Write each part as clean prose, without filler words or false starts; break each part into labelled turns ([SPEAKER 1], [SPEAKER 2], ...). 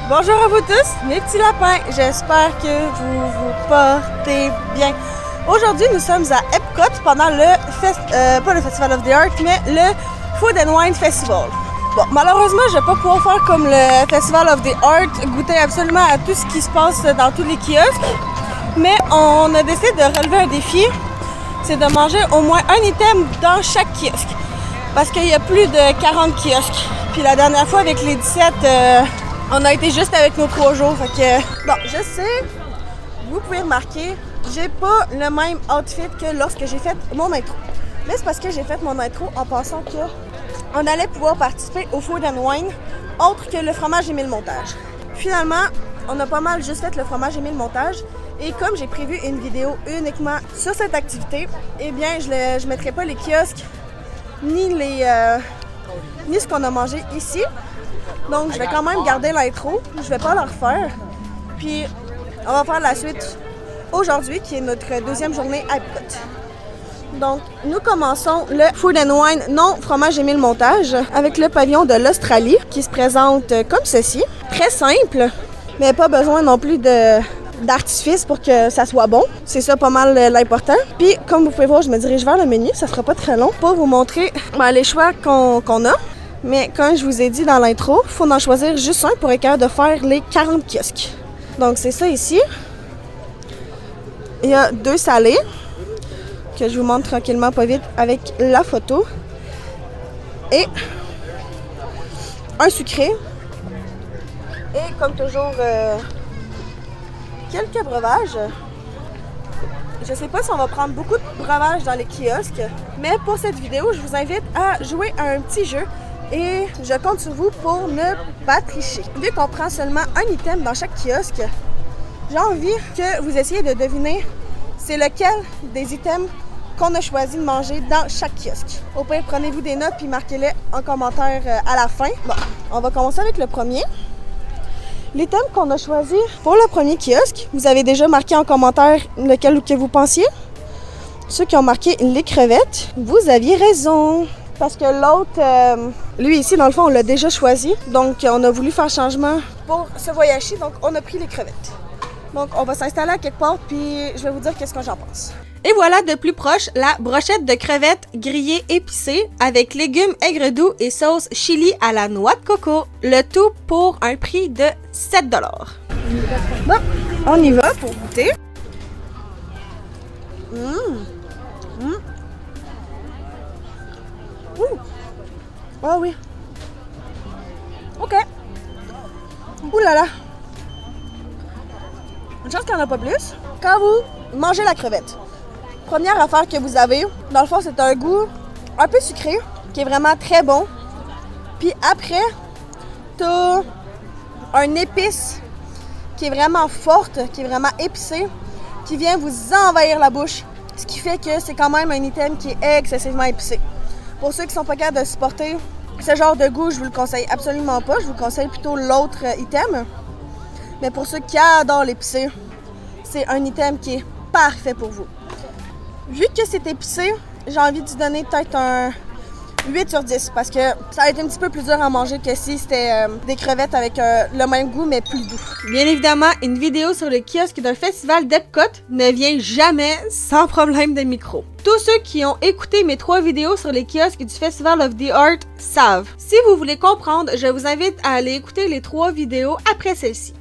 [SPEAKER 1] Bonjour à vous tous, mes petits lapins, j'espère que vous vous portez bien. Aujourd'hui, nous sommes à Epcot pendant pas le Festival of the Art, mais le Food and Wine Festival. Bon, malheureusement, je vais pas pouvoir faire comme le Festival of the Art, goûter absolument à tout ce qui se passe dans tous les kiosques, mais on a décidé de relever un défi, c'est de manger au moins un item dans chaque kiosque, parce qu'il y a plus de 40 kiosques. Puis la dernière fois, avec les 17, on a été juste avec nos 3 jours, fait que... Bon, je sais, vous pouvez remarquer, j'ai pas le même outfit que lorsque j'ai fait mon intro. Mais c'est parce que j'ai fait mon intro en pensant qu'on allait pouvoir participer au Food and Wine, autre que le fromage et le montage. Finalement, on a pas mal juste fait le fromage et le montage. Et comme j'ai prévu une vidéo uniquement sur cette activité, eh bien, je mettrai pas les kiosques ni ce qu'on a mangé ici. Donc, je vais quand même garder l'intro. Je vais pas le refaire. Puis, on va faire la suite aujourd'hui, qui est notre deuxième journée à Epcot. Donc, nous commençons le Food and Wine non fromage et mille montage avec le pavillon de l'Australie qui se présente comme ceci. Très simple, mais pas besoin non plus d'artifice pour que ça soit bon. C'est ça pas mal l'important. Puis, comme vous pouvez voir, je me dirige vers le menu. Ça sera pas très long pour vous montrer les choix qu'on a. Mais comme je vous ai dit dans l'intro, il faut en choisir juste un pour être capable de faire les 40 kiosques. Donc, c'est ça ici. Il y a 2 salés que je vous montre tranquillement, pas vite, avec la photo. Et un sucré. Et comme toujours, quelques breuvages. Je sais pas si on va prendre beaucoup de breuvages dans les kiosques, mais pour cette vidéo, je vous invite à jouer à un petit jeu. Et je compte sur vous pour ne pas tricher. Vu qu'on prend seulement un item dans chaque kiosque, j'ai envie que vous essayiez de deviner c'est lequel des items qu'on a choisi de manger dans chaque kiosque. Au pire, prenez-vous des notes puis marquez-les en commentaire à la fin. Bon, on va commencer avec le premier. L'item qu'on a choisi pour le premier kiosque, vous avez déjà marqué en commentaire lequel que vous pensiez. Ceux qui ont marqué les crevettes, vous aviez raison. Parce que l'autre, lui ici, dans le fond, on l'a déjà choisi. Donc, on a voulu faire changement pour ce voyage-ci. Donc, on a pris les crevettes. Donc, on va s'installer à quelque part, puis je vais vous dire qu'est-ce que j'en pense. Et voilà de plus proche la brochette de crevettes grillées épicées avec légumes aigre doux et sauce chili à la noix de coco. Le tout pour un prix de 7 $. Bon, on y va pour goûter. Ah oui. OK. Ouh là là. Une chance qu'il n'y en a pas plus. Quand vous mangez la crevette, première affaire que vous avez, dans le fond, c'est un goût un peu sucré, qui est vraiment très bon. Puis après, t'as une épice qui est vraiment forte, qui est vraiment épicée, qui vient vous envahir la bouche. Ce qui fait que c'est quand même un item qui est excessivement épicé. Pour ceux qui sont pas capables de supporter ce genre de goût, je vous le conseille absolument pas. Je vous conseille plutôt l'autre item. Mais pour ceux qui adorent l'épicé, c'est un item qui est parfait pour vous. Vu que c'est épicé, j'ai envie de donner peut-être un 8 sur 10 parce que ça a été un petit peu plus dur à manger que si c'était des crevettes avec le même goût mais plus doux. Bien évidemment, une vidéo sur le kiosque d'un festival d'Epcot ne vient jamais sans problème de micro. Tous ceux qui ont écouté mes 3 vidéos sur les kiosques du Festival of the Art savent. Si vous voulez comprendre, je vous invite à aller écouter les 3 vidéos après celle-ci.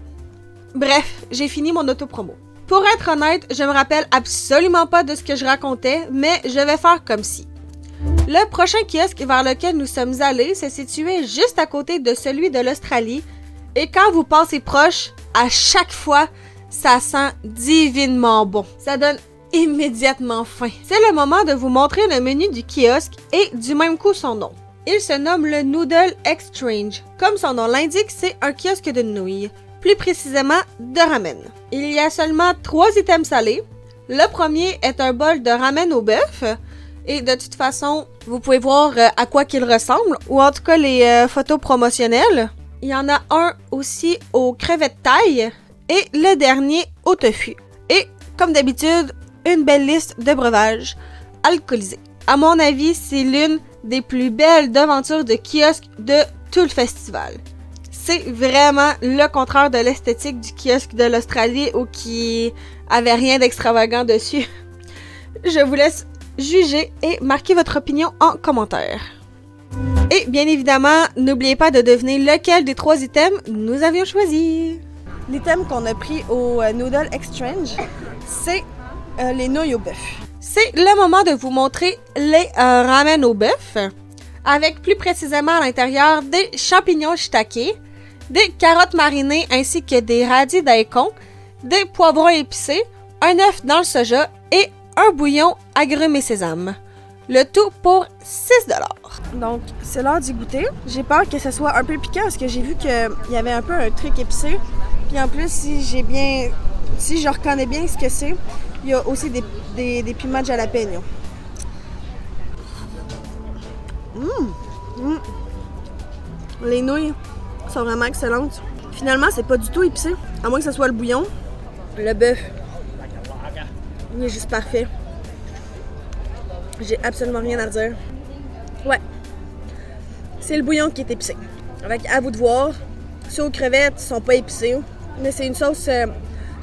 [SPEAKER 1] Bref, j'ai fini mon autopromo. Pour être honnête, je me rappelle absolument pas de ce que je racontais, mais je vais faire comme si. Le prochain kiosque vers lequel nous sommes allés se situait juste à côté de celui de l'Australie, et quand vous passez proche, à chaque fois, ça sent divinement bon. Ça donne immédiatement faim. C'est le moment de vous montrer le menu du kiosque et du même coup son nom. Il se nomme le Noodle Exchange. Comme son nom l'indique, c'est un kiosque de nouilles, plus précisément de ramen. Il y a seulement 3 items salés. Le premier est un bol de ramen au bœuf. Et de toute façon, vous pouvez voir à quoi qu'il ressemble, ou en tout cas les photos promotionnelles. Il y en a un aussi aux crevettes thaï et le dernier au tofu. Et comme d'habitude, une belle liste de breuvages alcoolisés. À mon avis, c'est l'une des plus belles devantures de kiosques de tout le festival. c'est vraiment le contraire de l'esthétique du kiosque de l'Australie où qui avait rien d'extravagant dessus. Je vous laisse juger et marquer votre opinion en commentaire. Et bien évidemment, n'oubliez pas de deviner lequel des 3 items nous avions choisi. L'item qu'on a pris au Noodle Exchange, c'est les nouilles au bœuf. C'est le moment de vous montrer les ramen au bœuf, avec plus précisément à l'intérieur des champignons shiitake, des carottes marinées ainsi que des radis daikon, des poivrons épicés, un œuf dans le soja et un bouillon agrumes et sésame. Le tout pour 6$. Donc, c'est l'heure d'y goûter. J'ai peur que ce soit un peu piquant parce que j'ai vu qu'il y avait un peu un truc épicé. Puis en plus, si je reconnais bien ce que c'est, il y a aussi des piments de jalapeno. Les nouilles sont vraiment excellentes. Finalement, c'est pas du tout épicé, à moins que ce soit le bouillon. Le bœuf, il est juste parfait. J'ai absolument rien à dire. Ouais, c'est le bouillon qui est épicé. Avec, à vous de voir, ceux aux crevettes sont pas épicés, mais c'est une sauce, c'est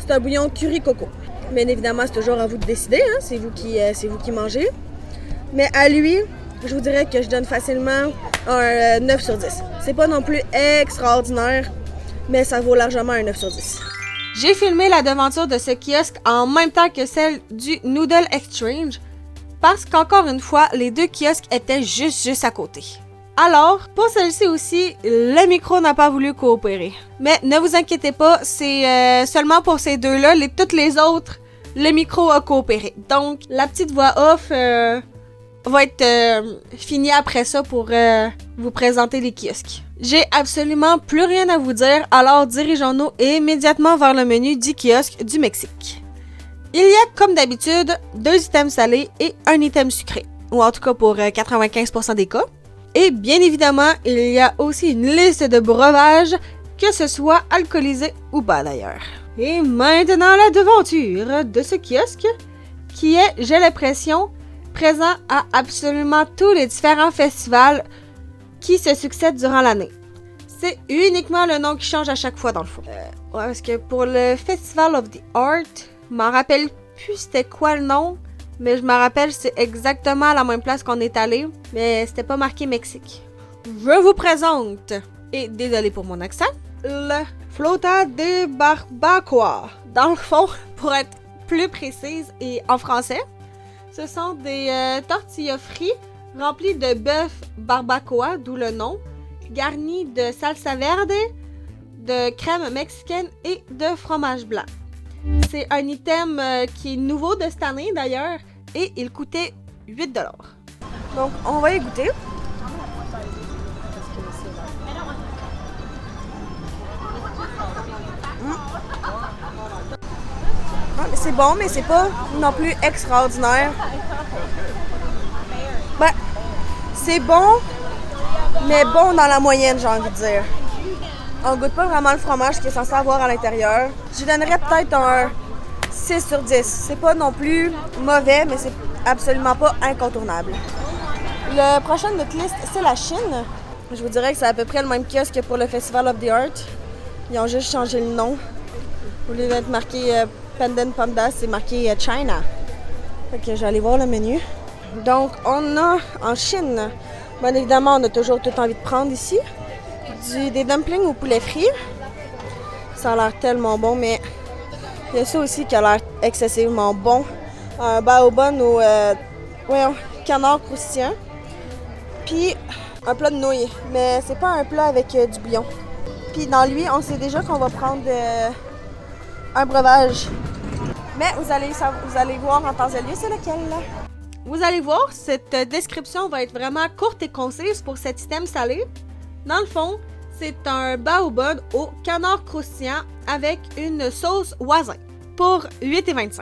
[SPEAKER 1] un bouillon curry coco. Bien évidemment, c'est toujours à vous de décider, hein? C'est vous qui mangez. Mais à lui, je vous dirais que je donne facilement un 9 sur 10. C'est pas non plus extraordinaire, mais ça vaut largement un 9 sur 10. J'ai filmé la devanture de ce kiosque en même temps que celle du Noodle Exchange, parce qu'encore une fois, les 2 kiosques étaient juste à côté. Alors, pour celle-ci aussi, le micro n'a pas voulu coopérer. Mais ne vous inquiétez pas, c'est seulement pour ces 2-là, toutes les autres, le micro a coopéré. Donc, la petite voix off va être finie après ça pour vous présenter les kiosques. J'ai absolument plus rien à vous dire, alors dirigeons-nous immédiatement vers le menu du kiosque du Mexique. Il y a, comme d'habitude, 2 items salés et un item sucré, ou en tout cas pour 95% des cas. Et bien évidemment, il y a aussi une liste de breuvages, que ce soit alcoolisé ou pas d'ailleurs. Et maintenant, la devanture de ce kiosque, qui est, j'ai l'impression, présent à absolument tous les différents festivals qui se succèdent durant l'année. C'est uniquement le nom qui change à chaque fois dans le fond. Ouais, parce que pour le Festival of the Art, je m'en rappelle plus c'était quoi le nom, mais je me rappelle c'est exactement à la même place qu'on est allé, mais c'était pas marqué Mexique. Je vous présente, et désolé pour mon accent, le Flauta de Barbacoa. Dans le fond, pour être plus précise et en français, ce sont des tortillas frites remplies de bœuf barbacoa, d'où le nom, garnies de salsa verde, de crème mexicaine et de fromage blanc. C'est un item qui est nouveau de cette année d'ailleurs et il coûtait 8$. Donc on va y goûter. C'est bon, mais c'est pas non plus extraordinaire. Ben, c'est bon, mais bon dans la moyenne, j'ai envie de dire. On goûte pas vraiment le fromage qui est censé avoir à l'intérieur. Je donnerais peut-être un 6 sur 10. C'est pas non plus mauvais, mais c'est absolument pas incontournable. Le prochain de notre liste, c'est la Chine. Je vous dirais que c'est à peu près le même kiosque que pour le Festival of the Art. Ils ont juste changé le nom. Au lieu d'être marqué Pandan Panda, c'est marqué China. Fait que je vais aller voir le menu. Donc, on a en Chine, bien évidemment, on a toujours tout envie de prendre ici. Des dumplings au poulet frit. Ça a l'air tellement bon, mais il y a ça aussi qui a l'air excessivement bon. Un baobon au canard croustillant. Puis un plat de nouilles, mais c'est pas un plat avec du bouillon. Puis dans lui, on sait déjà qu'on va prendre un breuvage. Mais vous allez voir en temps et lieu, c'est lequel là. Vous allez voir, cette description va être vraiment courte et concise pour cet item salé. Dans le fond, c'est un baobon au canard croustillant avec une sauce voisin pour 8,25$.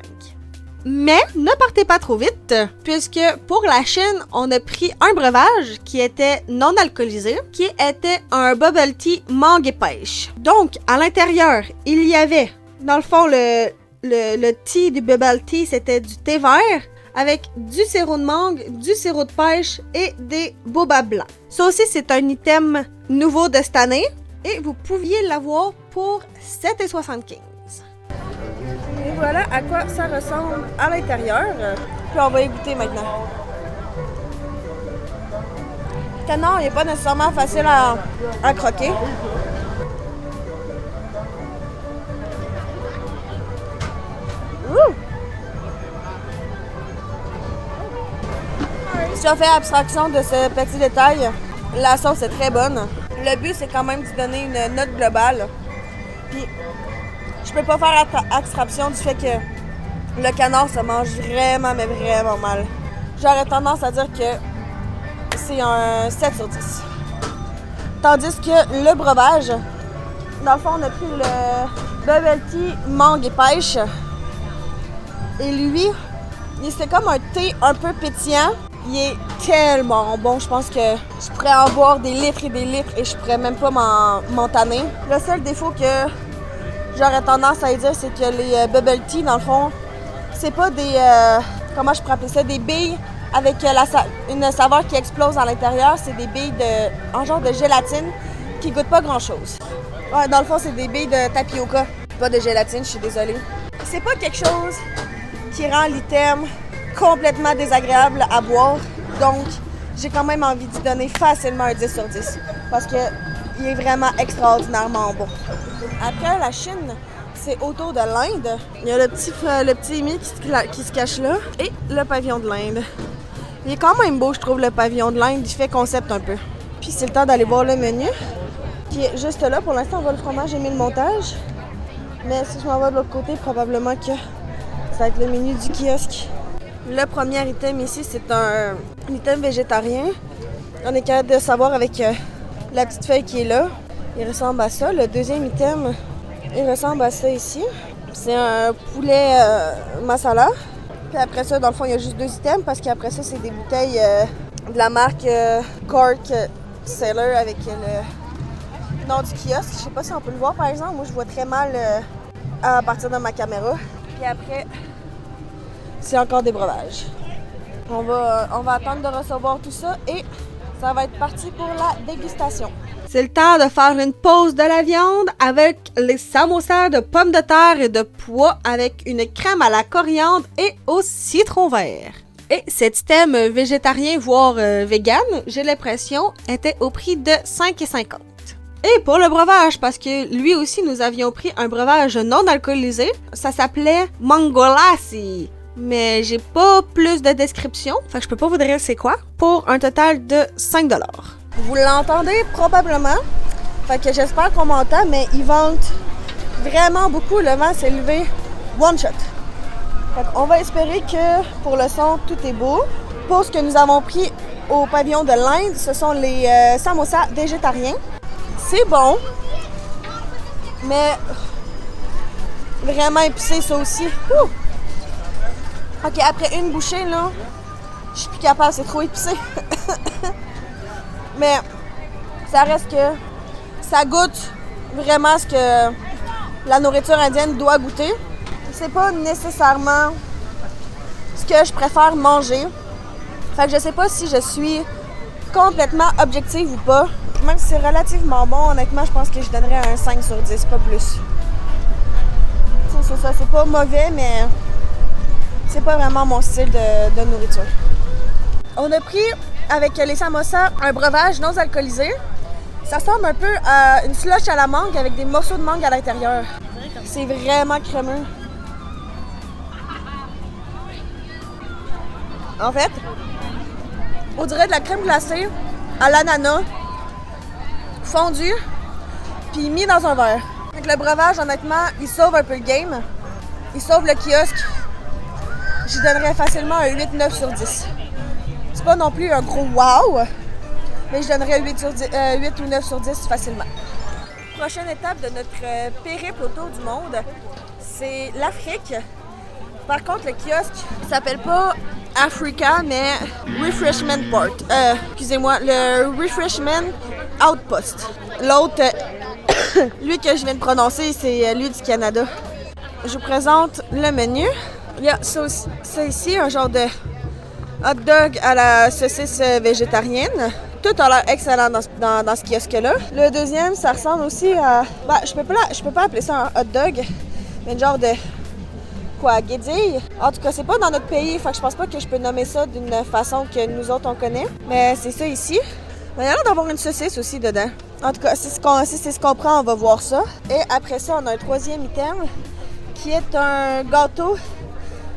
[SPEAKER 1] Mais ne partez pas trop vite, puisque pour la Chine, on a pris un breuvage qui était non alcoolisé, qui était un bubble tea mangue et pêche. Donc, à l'intérieur, il y avait, dans le fond, le tea du bubble tea, c'était du thé vert, avec du sirop de mangue, du sirop de pêche et des boba blancs. Ça aussi, c'est un item nouveau de cette année. et vous pouviez l'avoir pour 7,75. Et voilà à quoi ça ressemble à l'intérieur. Puis on va y goûter maintenant. Le canard n'est pas nécessairement facile à croquer. Ouh! Si on fait abstraction de ce petit détail, la sauce est très bonne. Le but, c'est quand même de donner une note globale. Puis, je peux pas faire abstraction du fait que le canard se mange vraiment, mais vraiment mal. J'aurais tendance à dire que c'est un 7 sur 10. Tandis que le breuvage, dans le fond, on a pris le Bubble Tea mangue et pêche. Et lui, c'est comme un thé un peu pétillant. Il est tellement bon, je pense que je pourrais en boire des litres et des litres et je pourrais même pas m'en tanner. Le seul défaut que j'aurais tendance à dire, c'est que les Bubble Tea, dans le fond, c'est pas des... comment je pourrais appeler ça? Des billes avec une saveur qui explose à l'intérieur. C'est des billes en genre de gélatine qui goûtent pas grand-chose. Ouais, dans le fond, c'est des billes de tapioca, pas de gélatine, je suis désolée. C'est pas quelque chose qui rend l'item complètement désagréable à boire. Donc, j'ai quand même envie d'y donner facilement un 10 sur 10 parce qu'il est vraiment extraordinairement bon. Après, la Chine, c'est autour de l'Inde. Il y a le petit Émile qui se cache là et le pavillon de l'Inde. Il est quand même beau, je trouve, le pavillon de l'Inde. Il fait concept un peu. Puis, c'est le temps d'aller voir le menu qui est juste là. Pour l'instant, on voit le fromage, j'ai mis le montage. Mais si je m'en vais de l'autre côté, probablement que ça va être le menu du kiosque. Le premier item ici, c'est un item végétarien. On est capable de savoir avec la petite feuille qui est là. Il ressemble à ça. Le deuxième item, il ressemble à ça ici. C'est un poulet masala. Puis après ça, dans le fond, il y a juste deux items parce qu'après ça, c'est des bouteilles de la marque Cork Sailor avec le nom du kiosque. Je sais pas si on peut le voir, par exemple. Moi, je vois très mal à partir de ma caméra. Puis après... c'est encore des breuvages. On va attendre de recevoir tout ça et ça va être parti pour la dégustation. C'est le temps de faire une pause de la viande avec les samosas de pommes de terre et de pois avec une crème à la coriandre et au citron vert. Et cet item végétarien, voire vegan, j'ai l'impression, était au prix de 5,50. Et pour le breuvage, parce que lui aussi, nous avions pris un breuvage non alcoolisé, ça s'appelait Mangolassi. Mais j'ai pas plus de description, fait que je peux pas vous dire c'est quoi, pour un total de 5$. Vous l'entendez probablement, fait que j'espère qu'on m'entend, mais ils vendent vraiment beaucoup, le vent s'est levé one shot. Fait qu'on va espérer que pour le son, tout est beau. Pour ce que nous avons pris au pavillon de l'Inde, ce sont les samosas végétariens. C'est bon, mais vraiment épicé ça aussi. Ouh! Ok, après une bouchée, là, je suis plus capable, c'est trop épicé. Mais ça reste que ça goûte vraiment ce que la nourriture indienne doit goûter. C'est pas nécessairement ce que je préfère manger. Fait que je sais pas si je suis complètement objective ou pas. Même si c'est relativement bon, honnêtement, je pense que je donnerais un 5 sur 10, pas plus. C'est ça, c'est pas mauvais, mais c'est pas vraiment mon style de nourriture. On a pris, avec les samosas, un breuvage non alcoolisé. Ça ressemble un peu à une slush à la mangue avec des morceaux de mangue à l'intérieur. C'est vraiment crémeux. En fait, on dirait de la crème glacée à l'ananas, fondue, puis mis dans un verre. Avec le breuvage, honnêtement, il sauve un peu le game. Il sauve le kiosque. J'y donnerais facilement un 8-9 sur 10. C'est pas non plus un gros wow, mais je donnerais 8 ou 9 sur 10 facilement. Prochaine étape de notre périple autour du monde, c'est l'Afrique. Par contre, le kiosque s'appelle pas Africa, mais Refreshment Port. Excusez-moi, le Refreshment Outpost. L'autre, lui que je viens de prononcer, c'est lui du Canada. Je vous présente le menu. Il y a ça ici, un genre de hot dog à la saucisse végétarienne. Tout a l'air excellent dans ce kiosque-là. Le deuxième, ça ressemble aussi à... Ben, je peux pas appeler ça un hot dog, mais une genre de... Quoi, guédille? En tout cas, c'est pas dans notre pays, fait que je pense pas que je peux nommer ça d'une façon que nous autres, on connaît. Mais c'est ça ici. Ben, il y a l'air d'avoir une saucisse aussi dedans. En tout cas, si c'est ce qu'on prend, on va voir ça. Et après ça, on a un troisième item qui est un gâteau.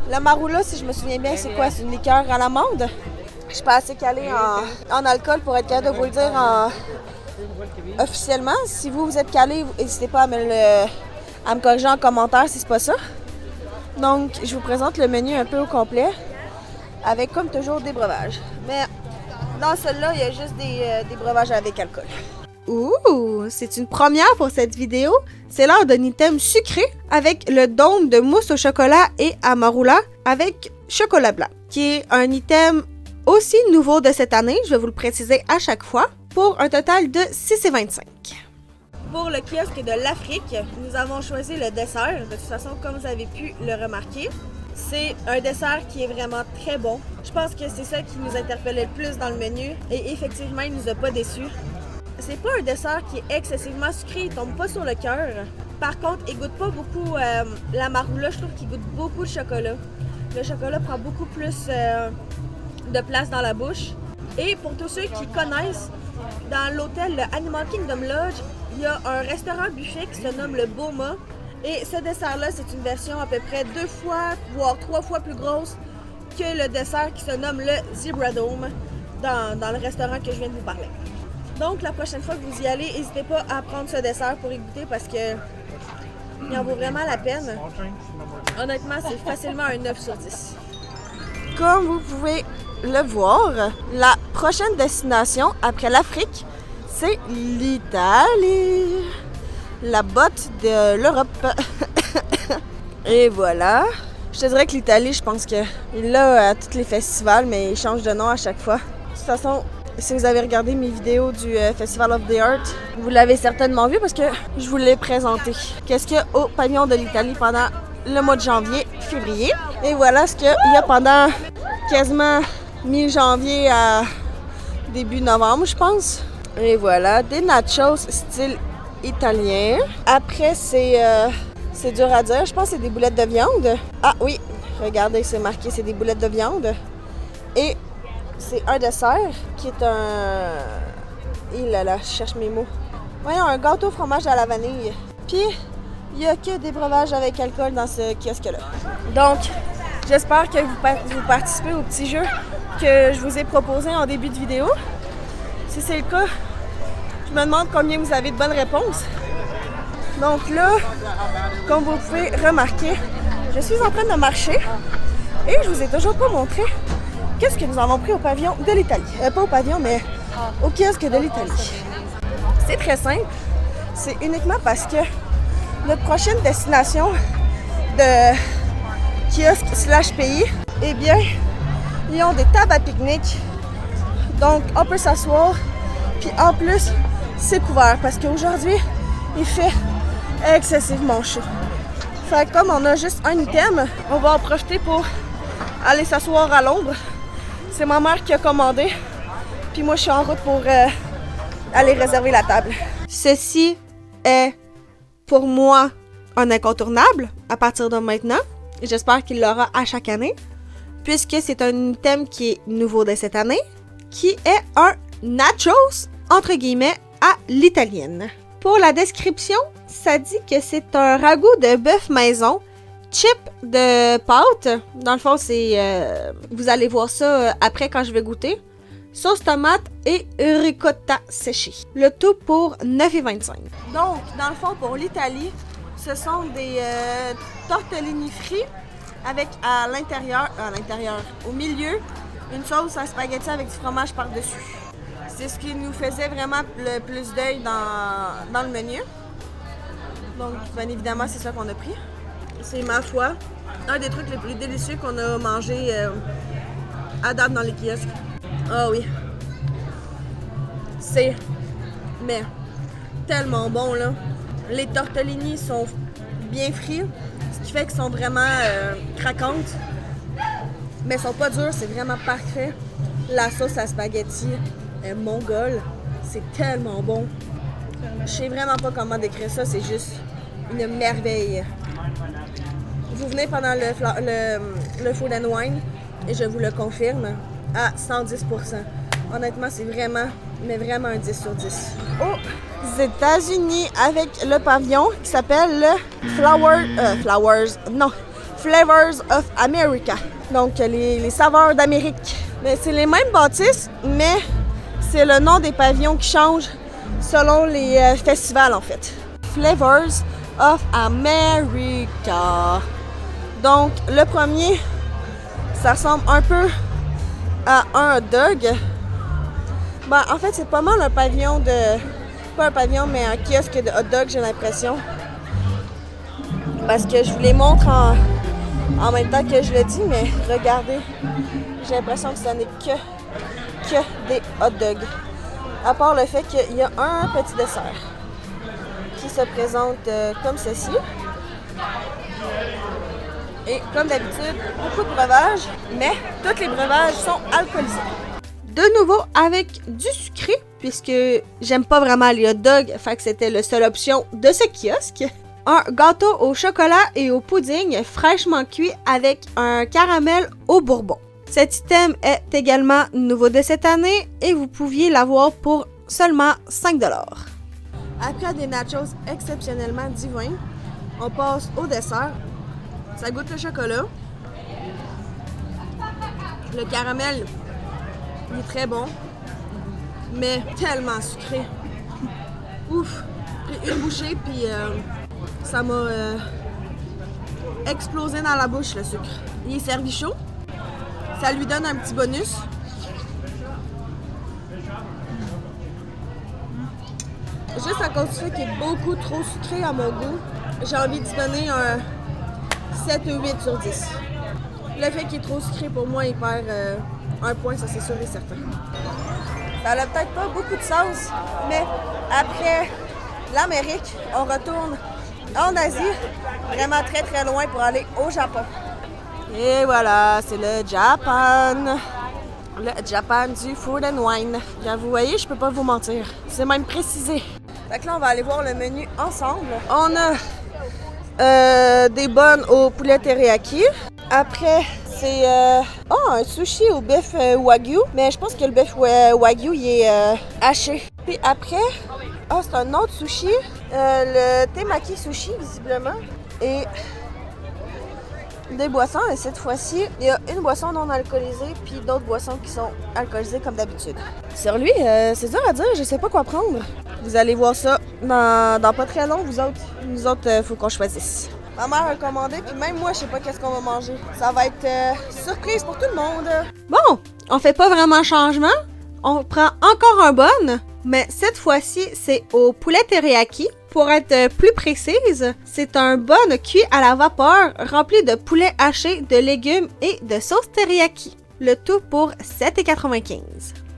[SPEAKER 1] La Marula, si je me souviens bien, c'est quoi? C'est une liqueur à l'amande. Je suis pas assez calée en alcool pour être capable de vous le dire officiellement. Si vous êtes calé, n'hésitez pas à me corriger en commentaire si c'est pas ça. Donc, je vous présente le menu un peu au complet, avec comme toujours des breuvages. Mais dans celui-là, il y a juste des breuvages avec alcool. Ouh, c'est une première pour cette vidéo. C'est l'heure d'un item sucré avec le dôme de mousse au chocolat et Amarula avec chocolat blanc, qui est un item aussi nouveau de cette année, je vais vous le préciser à chaque fois, pour un total de 6,25 $. Pour le kiosque de l'Afrique, nous avons choisi le dessert. De toute façon, comme vous avez pu le remarquer, c'est un dessert qui est vraiment très bon. Je pense que c'est ça qui nous interpellait le plus dans le menu et effectivement, il nous a pas déçus. C'est pas un dessert qui est excessivement sucré, il tombe pas sur le cœur. Par contre, il goûte pas beaucoup la Marula, je trouve qu'il goûte beaucoup de chocolat. Le chocolat prend beaucoup plus de place dans la bouche. Et pour tous ceux qui connaissent, dans l'hôtel le Animal Kingdom Lodge, il y a un restaurant buffet qui se nomme le Boma. Et ce dessert-là, c'est une version à peu près 2 fois, voire 3 fois plus grosse que le dessert qui se nomme le Zebra Dome dans le restaurant que je viens de vous parler. Donc, la prochaine fois que vous y allez, n'hésitez pas à prendre ce dessert pour y goûter parce que il en vaut vraiment la peine. Honnêtement, c'est facilement un 9 sur 10. Comme vous pouvez le voir, la prochaine destination après l'Afrique, c'est l'Italie. La botte de l'Europe. Et voilà. Je te dirais que l'Italie, je pense qu'il l'a à tous les festivals, mais il change de nom à chaque fois. De toute façon, si vous avez regardé mes vidéos du Festival of the Art, vous l'avez certainement vu parce que je vous l'ai présenté. Qu'est-ce qu'il y a au pavillon de l'Italie pendant le mois de janvier, février. Et voilà ce qu'il y a pendant quasiment mi-janvier à début novembre, je pense. Et voilà, des nachos style italien. Après, c'est dur à dire. Je pense que c'est des boulettes de viande. Ah oui, regardez, c'est marqué, c'est des boulettes de viande. Et c'est un dessert qui est un... Il là là, je cherche mes mots. Voyons, un gâteau au fromage à la vanille. Puis, il n'y a que des breuvages avec alcool dans ce kiosque-là. Donc, j'espère que vous participez au petit jeu que je vous ai proposé en début de vidéo. Si c'est le cas, je me demande combien vous avez de bonnes réponses. Donc là, comme vous pouvez remarquer, je suis en train de marcher et je vous ai toujours pas montré qu'est-ce que nous avons pris au pavillon de l'Italie. Pas au pavillon, mais au kiosque de l'Italie. C'est très simple. C'est uniquement parce que notre prochaine destination de kiosque / pays, eh bien, ils ont des tables à pique-nique. Donc, on peut s'asseoir. Puis en plus, c'est couvert parce qu'aujourd'hui, il fait excessivement chaud. Fait que comme on a juste un item, on va en profiter pour aller s'asseoir à l'ombre. C'est ma mère qui a commandé. Puis moi, je suis en route pour aller réserver la table. Ceci est pour moi un incontournable à partir de maintenant. J'espère qu'il l'aura à chaque année, puisque c'est un item qui est nouveau de cette année, qui est un nachos, entre guillemets, à l'italienne. Pour la description, ça dit que c'est un ragoût de bœuf maison, chip de pâte. Dans le fond, c'est... vous allez voir ça après quand je vais goûter. Sauce tomate et ricotta séchée. Le tout pour 9,25 $. Donc, dans le fond, pour l'Italie, ce sont des tortellini frits avec à l'intérieur, au milieu, une sauce à spaghetti avec du fromage par-dessus. C'est ce qui nous faisait vraiment le plus d'œil dans le menu. Donc, bien évidemment, c'est ça qu'on a pris. C'est, ma foi, un des trucs les plus délicieux qu'on a mangé à date dans les kiosques. Ah oui. C'est, mais, tellement bon, là. Les tortellini sont bien frits, ce qui fait qu'ils sont vraiment craquantes. Mais ils sont pas durs, c'est vraiment parfait. La sauce à spaghetti mongole. C'est tellement bon. Je sais vraiment pas comment décrire ça, c'est juste une merveille. Vous venez pendant le Food and Wine et je vous le confirme à 110%. Honnêtement, c'est vraiment, mais vraiment un 10 sur 10. Aux États-Unis, avec le pavillon qui s'appelle le Flavors of America. Donc, les saveurs d'Amérique. Mais c'est les mêmes bâtisses, mais c'est le nom des pavillons qui change selon les festivals, en fait. Flavors of America. Donc, le premier, ça ressemble un peu à un hot dog. Ben, en fait, c'est pas mal un pavillon de... Pas un pavillon, mais un kiosque de hot dog, j'ai l'impression. Parce que je vous les montre en même temps que je le dis, mais regardez, j'ai l'impression que ce n'est que des hot dogs. À part le fait qu'il y a un petit dessert qui se présente comme ceci. Et comme d'habitude, beaucoup de breuvages, mais tous les breuvages sont alcoolisés. De nouveau avec du sucré, puisque j'aime pas vraiment les hot dogs, fait que c'était la seule option de ce kiosque. Un gâteau au chocolat et au pudding fraîchement cuit avec un caramel au bourbon. Cet item est également nouveau de cette année et vous pouviez l'avoir pour seulement 5 $. Après des nachos exceptionnellement divins, on passe au dessert. Ça goûte le chocolat. Le caramel, il est très bon, mais tellement sucré. Ouf! J'ai pris une bouchée, puis ça m'a explosé dans la bouche, le sucre. Il est servi chaud. Ça lui donne un petit bonus. Juste à cause du fait qu'il est beaucoup trop sucré à mon goût, j'ai envie d'y donner un 7 ou 8 sur 10. Le fait qu'il est trop sucré, pour moi, il perd un point, ça c'est sûr et certain. Ça n'a peut-être pas beaucoup de sauce, mais après l'Amérique, on retourne en Asie, vraiment très très loin pour aller au Japon. Et voilà, c'est le Japan. Le Japan du Food and Wine. Vous voyez, je peux pas vous mentir. C'est même précisé. Fait que là, on va aller voir le menu ensemble. On a des bonnes au poulet teriyaki. Après, c'est un sushi au bœuf wagyu. Mais je pense que le bœuf wagyu, il est haché. Puis après, c'est un autre sushi. Le temaki sushi, visiblement. Et des boissons, et cette fois-ci, il y a une boisson non alcoolisée puis d'autres boissons qui sont alcoolisées comme d'habitude. Sur lui, c'est dur à dire, je sais pas quoi prendre. Vous allez voir ça dans pas très long, vous autres. Nous autres, faut qu'on choisisse. Ma mère a commandé, puis même moi, je sais pas qu'est-ce qu'on va manger. Ça va être surprise pour tout le monde. Bon, on fait pas vraiment changement. On prend encore un bun, mais cette fois-ci, c'est au poulet teriyaki. Pour être plus précise, c'est un bun cuit à la vapeur rempli de poulet haché, de légumes et de sauce teriyaki. Le tout pour 7,95 $.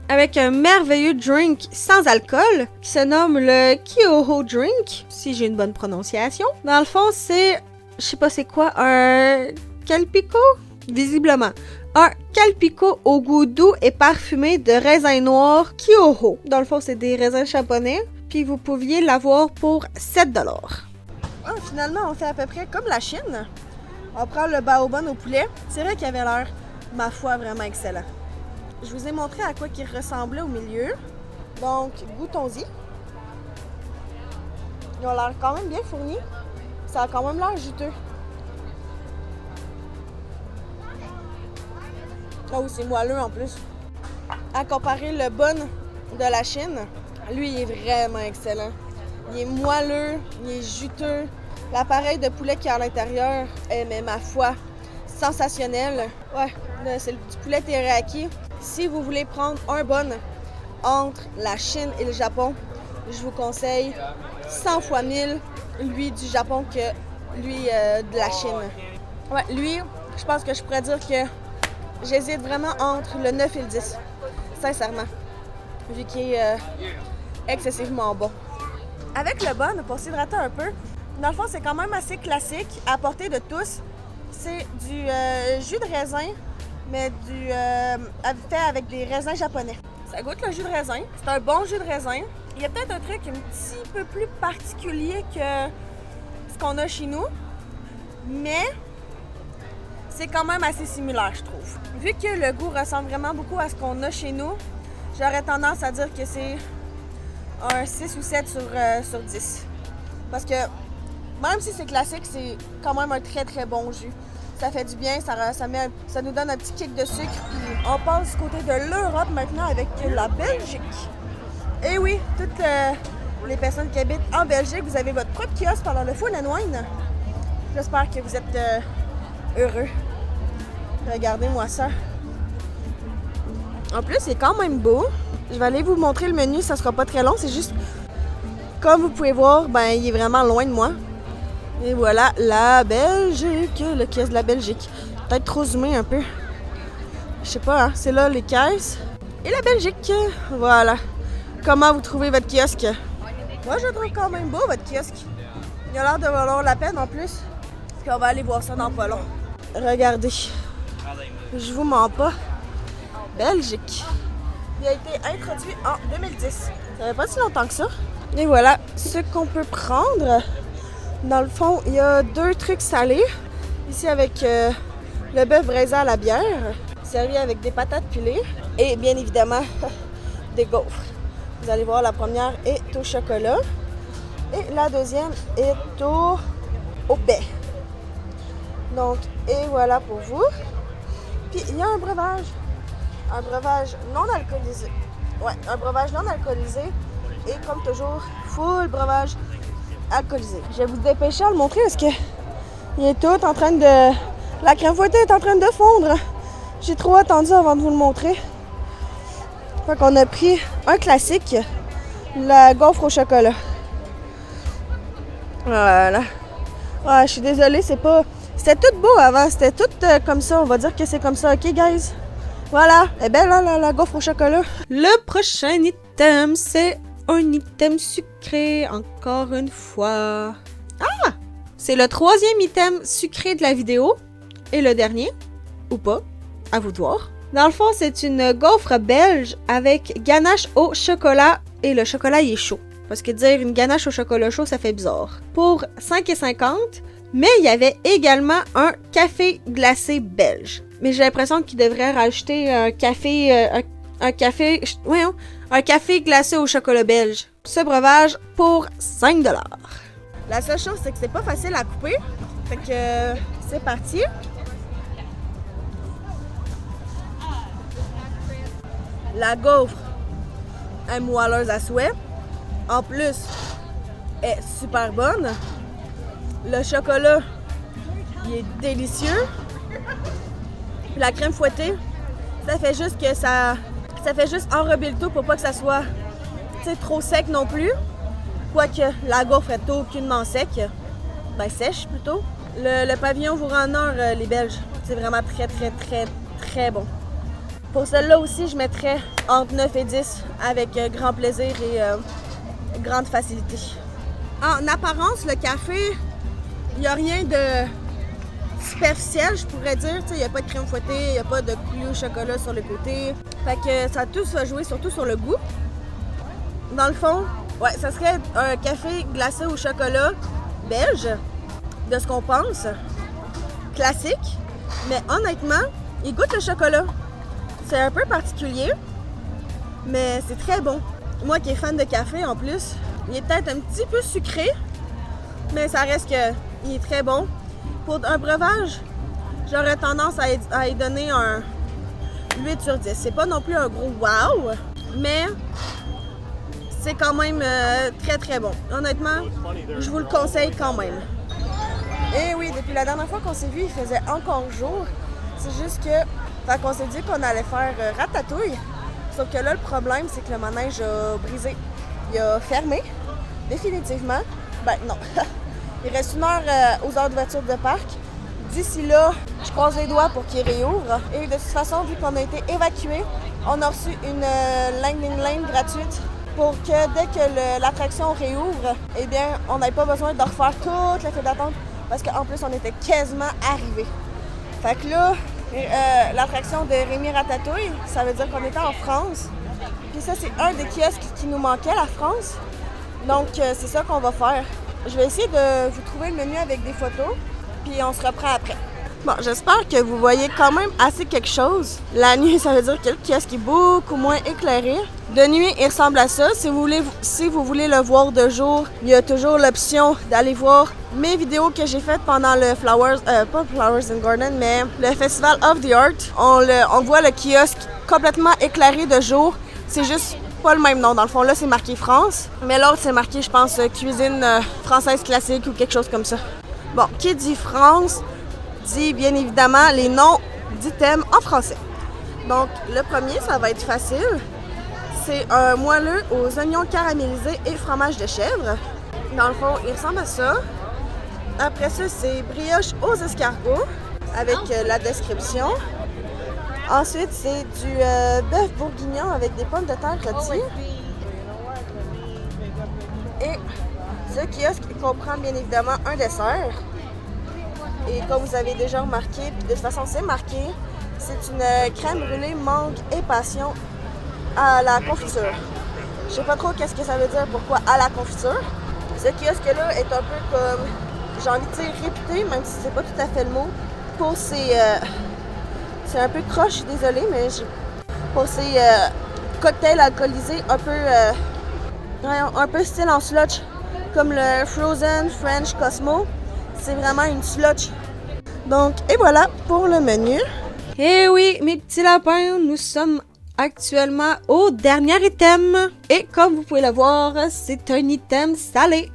[SPEAKER 1] Avec un merveilleux drink sans alcool qui se nomme le Kyoho Drink, si j'ai une bonne prononciation. Dans le fond, c'est, je sais pas c'est quoi, un calpico? Visiblement. Un calpico au goût doux et parfumé de raisin noir Kyoho. Dans le fond, c'est des raisins japonais. Puis vous pouviez l'avoir pour 7 $. Finalement, on fait à peu près comme la Chine. On prend le baobon au poulet. C'est vrai qu'il avait l'air, ma foi, vraiment excellent. Je vous ai montré à quoi il ressemblait au milieu. Donc, goûtons-y. Ils ont l'air quand même bien fournis. Ça a quand même l'air juteux. Ah oui, c'est moelleux en plus. À comparer le bun de la Chine, lui, il est vraiment excellent. Il est moelleux, il est juteux. L'appareil de poulet qui est à l'intérieur est, mais ma foi, sensationnel. Ouais, c'est du poulet teriyaki. Si vous voulez prendre un bun entre la Chine et le Japon, je vous conseille 100 fois 1000 lui du Japon que lui de la Chine. Ouais, lui, je pense que je pourrais dire que j'hésite vraiment entre le 9 et le 10. Sincèrement. Vu qu'il est excessivement bon. Avec le bun, pour s'hydrater un peu, dans le fond, c'est quand même assez classique à portée de tous. C'est du jus de raisin, mais fait avec des raisins japonais. Ça goûte le jus de raisin. C'est un bon jus de raisin. Il y a peut-être un truc un petit peu plus particulier que ce qu'on a chez nous, mais c'est quand même assez similaire, je trouve. Vu que le goût ressemble vraiment beaucoup à ce qu'on a chez nous, j'aurais tendance à dire que c'est un 6 ou 7 sur 10. Parce que même si c'est classique, c'est quand même un très très bon jus. Ça fait du bien, ça nous donne un petit kick de sucre. Puis on passe du côté de l'Europe maintenant avec la Belgique. Et oui, toutes les personnes qui habitent en Belgique, vous avez votre propre kiosque pendant le Food and Wine. J'espère que vous êtes heureux. Regardez-moi ça. En plus, c'est quand même beau. Je vais aller vous montrer le menu, ça sera pas très long. C'est juste, comme vous pouvez voir, ben il est vraiment loin de moi. Et voilà, la Belgique, le kiosque de la Belgique. Peut-être trop zoomé un peu. Je sais pas, hein? C'est là les caisses. Et la Belgique, voilà. Comment vous trouvez votre kiosque? Moi, je le trouve quand même beau, votre kiosque. Il a l'air de valoir la peine en plus. Puis on va aller voir ça dans pas long. Regardez. Je vous mens pas. Belgique. Il a été introduit en 2010. Ça fait pas si longtemps que ça. Et voilà ce qu'on peut prendre. Dans le fond, il y a 2 trucs salés. Ici avec le bœuf braisé à la bière, servi avec des patates pilées et bien évidemment des gaufres. Vous allez voir, la première est au chocolat et la deuxième est au baie. Donc, et voilà pour vous. Puis il y a un breuvage non alcoolisé. Ouais, un breuvage non alcoolisé et comme toujours, full breuvage alcoolisé. Je vais vous dépêcher à le montrer parce que il est tout en train de... La crème fouettée est en train de fondre. J'ai trop attendu avant de vous le montrer. Fait qu'on a pris un classique, la gaufre au chocolat. Voilà. Ouais, je suis désolée, c'est pas... C'était tout beau avant, c'était tout comme ça. On va dire que c'est comme ça, ok guys? Voilà, et bien là, la gaufre au chocolat. Le prochain item, c'est un item sucré, encore une fois. Ah! C'est le 3e item sucré de la vidéo. Et le dernier, ou pas, à vous de voir. Dans le fond, c'est une gaufre belge avec ganache au chocolat. Et le chocolat, il est chaud. Parce que dire une ganache au chocolat chaud, ça fait bizarre. Pour 5,50 $, mais il y avait également un café glacé belge. Mais j'ai l'impression qu'il devrait rajouter un café glacé au chocolat belge. Ce breuvage pour 5 $. La seule chose, c'est que c'est pas facile à couper. Fait que c'est parti. La gaufre est moelleuse à souhait. En plus, est super bonne. Le chocolat, il est délicieux. Puis la crème fouettée, ça fait juste que ça fait juste enrober le tout pour pas que ça soit trop sec non plus. Quoique la gaufre est aucunement sec. Ben sèche plutôt. Le pavillon vous rend honneur, les Belges. C'est vraiment très, très, très, très bon. Pour celle-là aussi, je mettrais entre 9 et 10 avec grand plaisir et grande facilité. En apparence, le café, il n'y a rien de superficiel, je pourrais dire. Il n'y a pas de crème fouettée, il n'y a pas de coulis au chocolat sur le côté. Fait que ça tout va jouer surtout sur le goût. Dans le fond, ouais, ça serait un café glacé au chocolat belge, de ce qu'on pense. Classique, mais honnêtement, il goûte le chocolat. C'est un peu particulier, mais c'est très bon. Moi qui est fan de café en plus, il est peut-être un petit peu sucré, mais ça reste qu'il est très bon. Pour un breuvage, j'aurais tendance à y donner un 8 sur 10. C'est pas non plus un gros wow, mais c'est quand même très très bon. Honnêtement, je vous le conseille quand même. Et oui, depuis la dernière fois qu'on s'est vu, il faisait encore jour. C'est juste que, fait qu'on s'est dit qu'on allait faire ratatouille. Sauf que là, le problème, c'est que le manège a brisé. Il a fermé, définitivement. Ben non. Il reste 1 heure aux heures d'ouverture de parc. D'ici là, je croise les doigts pour qu'il réouvre. Et de toute façon, vu qu'on a été évacués, on a reçu une landing lane gratuite pour que dès que l'attraction réouvre, eh bien, on n'ait pas besoin de refaire toute la file d'attente parce qu'en plus, on était quasiment arrivés. Fait que là, l'attraction de Rémi Ratatouille, ça veut dire qu'on était en France. Puis ça, c'est un des kiosques qui nous manquait, la France. Donc, c'est ça qu'on va faire. Je vais essayer de vous trouver le menu avec des photos, puis on se reprend après. Bon, j'espère que vous voyez quand même assez quelque chose. La nuit, ça veut dire que le kiosque est beaucoup moins éclairé. De nuit, il ressemble à ça. Si vous voulez le voir de jour, il y a toujours l'option d'aller voir mes vidéos que j'ai faites pendant le pas Flowers and Garden, mais le Festival of the Art. On voit le kiosque complètement éclairé de jour. C'est juste pas le même nom. Dans le fond, là, c'est marqué France. Mais l'autre, c'est marqué, je pense, cuisine française classique ou quelque chose comme ça. Bon, qui dit France dit bien évidemment les noms d'items en français. Donc, le premier, ça va être facile. C'est un moelleux aux oignons caramélisés et fromage de chèvre. Dans le fond, il ressemble à ça. Après ça, c'est brioche aux escargots avec la description. Ensuite, c'est du bœuf bourguignon avec des pommes de terre rôties. Et ce kiosque comprend bien évidemment un dessert. Et comme vous avez déjà remarqué, puis de toute façon c'est marqué, c'est une crème brûlée mangue et passion à la confiture. Je sais pas trop qu'est-ce que ça veut dire, pourquoi à la confiture. Ce kiosque-là est un peu comme, j'ai envie de dire réputé, même si c'est pas tout à fait le mot, pour ses... c'est un peu croche, je suis désolée, mais pour ses cocktails alcoolisés un peu style en slotch, comme le Frozen French Cosmo. C'est vraiment une slotch. Donc, et voilà pour le menu. Et oui, mes petits lapins, nous sommes actuellement au dernier item. Et comme vous pouvez le voir, c'est un item salé.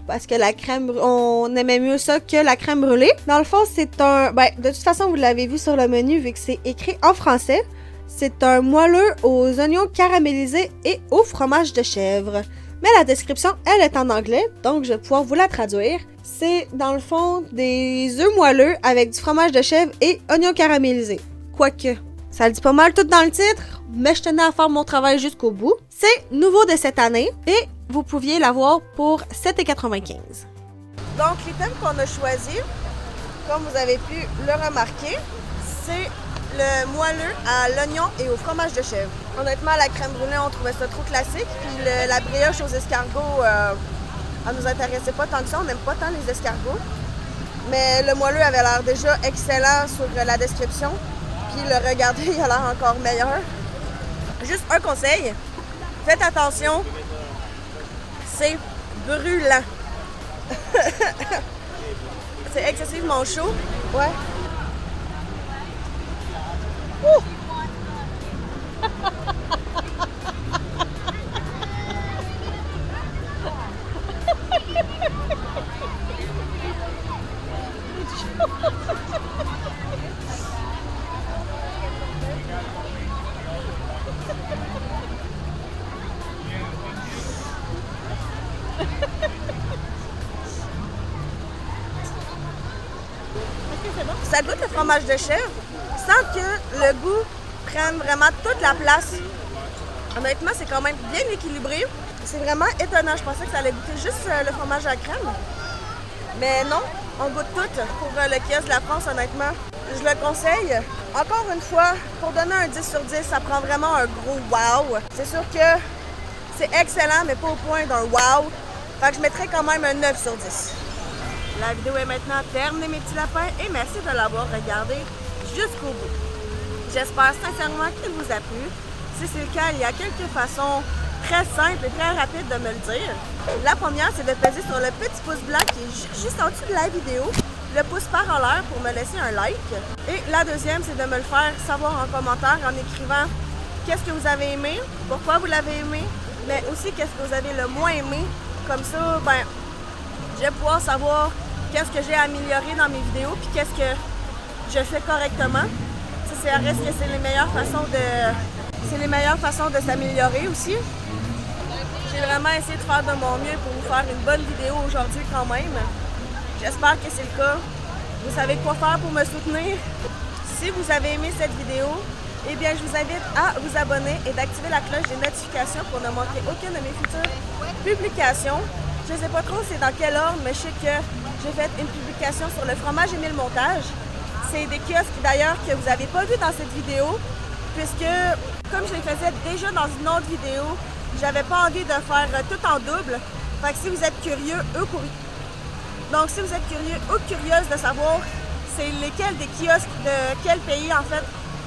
[SPEAKER 1] Parce que la crème, on aimait mieux ça que la crème brûlée. Dans le fond, c'est un... Ben, de toute façon, vous l'avez vu sur le menu, vu que c'est écrit en français. C'est un moelleux aux oignons caramélisés et au fromage de chèvre. Mais la description, elle est en anglais, donc je vais pouvoir vous la traduire. C'est, dans le fond, des œufs moelleux avec du fromage de chèvre et oignons caramélisés. Quoique, ça le dit pas mal tout dans le titre, mais je tenais à faire mon travail jusqu'au bout. C'est nouveau de cette année et vous pouviez l'avoir pour 7,95 $. Donc, l'item qu'on a choisi, comme vous avez pu le remarquer, c'est le moelleux à l'oignon et au fromage de chèvre. Honnêtement, la crème brûlée, on trouvait ça trop classique. Puis la brioche aux escargots, elle nous intéressait pas tant que ça. On n'aime pas tant les escargots. Mais le moelleux avait l'air déjà excellent sur la description. Puis le regarder, il a l'air encore meilleur. Juste un conseil, faites attention, c'est brûlant. C'est excessivement chaud. Ouais. Ouh! Ça goûte le fromage de chèvre sans que le goût prenne vraiment toute la place. Honnêtement, c'est quand même bien équilibré. C'est vraiment étonnant. Je pensais que ça allait goûter juste le fromage à la crème. Mais non, on goûte tout pour le kiosque de la France, honnêtement. Je le conseille. Encore une fois, pour donner un 10 sur 10, ça prend vraiment un gros wow. C'est sûr que c'est excellent, mais pas au point d'un wow. Fait que je mettrais quand même un 9 sur 10. La vidéo est maintenant terminée, mes petits lapins, et merci de l'avoir regardé jusqu'au bout. J'espère sincèrement qu'il vous a plu. Si c'est le cas, il y a quelques façons très simples et très rapides de me le dire. La première, c'est de peser sur le petit pouce blanc qui est juste en dessous de la vidéo, le pouce par en l'air pour me laisser un like. Et la deuxième, c'est de me le faire savoir en commentaire en écrivant qu'est-ce que vous avez aimé, pourquoi vous l'avez aimé, mais aussi qu'est-ce que vous avez le moins aimé. Comme ça, ben, je vais pouvoir savoir qu'est-ce que j'ai amélioré dans mes vidéos puis qu'est-ce que je fais correctement. Ça reste que c'est les meilleures façons de s'améliorer aussi. J'ai vraiment essayé de faire de mon mieux pour vous faire une bonne vidéo aujourd'hui quand même. J'espère que c'est le cas. Vous savez quoi faire pour me soutenir. Si vous avez aimé cette vidéo, eh bien je vous invite à vous abonner et d'activer la cloche des notifications pour ne manquer aucune de mes futures publications. Je ne sais pas trop c'est dans quel ordre, mais je sais que j'ai fait une publication sur le fromage et le montage. C'est des kiosques d'ailleurs que vous n'avez pas vu dans cette vidéo, puisque Comme je le faisais déjà dans une autre vidéo, j'avais pas envie de faire tout en double. Fait que si vous êtes curieux donc si vous êtes curieux ou curieuse de savoir c'est lesquels des kiosques de quel pays en fait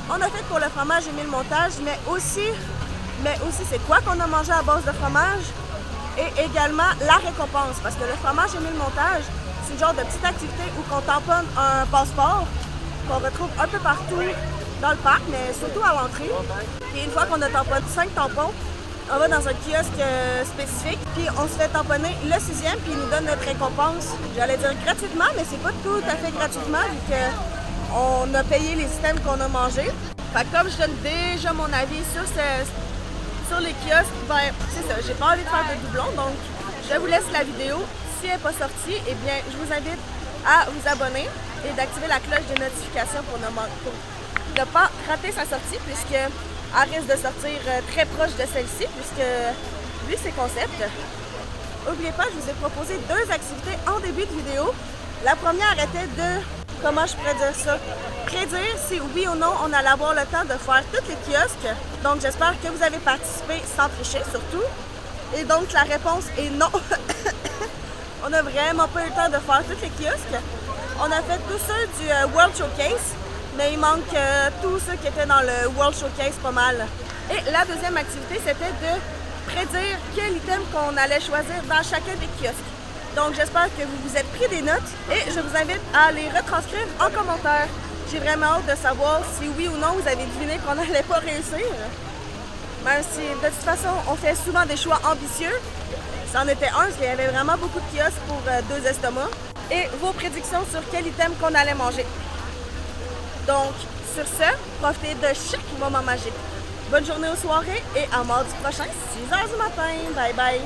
[SPEAKER 1] on a fait pour le fromage Émile Montage, mais aussi c'est quoi qu'on a mangé à base de fromage et également la récompense. Parce que le fromage Émile Montage, c'est une genre de petite activité où on tamponne un passeport qu'on retrouve un peu partout dans le parc, mais surtout à l'entrée. Et une fois qu'on a tamponné 5 tampons, on va dans un kiosque spécifique, puis on se fait tamponner le 6e, puis il nous donne notre récompense. J'allais dire gratuitement, mais c'est pas tout à fait gratuitement, vu qu'on a payé les items qu'on a mangés. Fait que comme je donne déjà mon avis sur les kiosques, ben c'est ça, j'ai pas envie de faire de doublons, donc je vous laisse la vidéo. Si elle n'est pas sortie, eh bien je vous invite à vous abonner et d'activer la cloche de notification pour ne pas rater sa sortie, puisqu'elle risque de sortir très proche de celle-ci, puisque vu ses concepts. N'oubliez pas, je vous ai proposé 2 activités en début de vidéo. La première était de, comment je pourrais dire ça, prédire si oui ou non on allait avoir le temps de faire tous les kiosques. Donc j'espère que vous avez participé sans tricher surtout. Et donc la réponse est non. On n'a vraiment pas eu le temps de faire tous les kiosques. On a fait tous ceux du World Showcase, mais il manque tous ceux qui étaient dans le World Showcase pas mal. Et la deuxième activité, c'était de prédire quel item qu'on allait choisir dans chacun des kiosques. Donc j'espère que vous vous êtes pris des notes et je vous invite à les retranscrire en commentaire. J'ai vraiment hâte de savoir si oui ou non vous avez deviné qu'on n'allait pas réussir. Même si de toute façon on fait souvent des choix ambitieux. C'en était un parce qu'il y avait vraiment beaucoup de kiosques pour 2 estomacs. Et vos prédictions sur quel item qu'on allait manger. Donc sur ce, profitez de chaque moment magique. Bonne journée aux soirées et à mardi prochain, 6h du matin. Bye bye!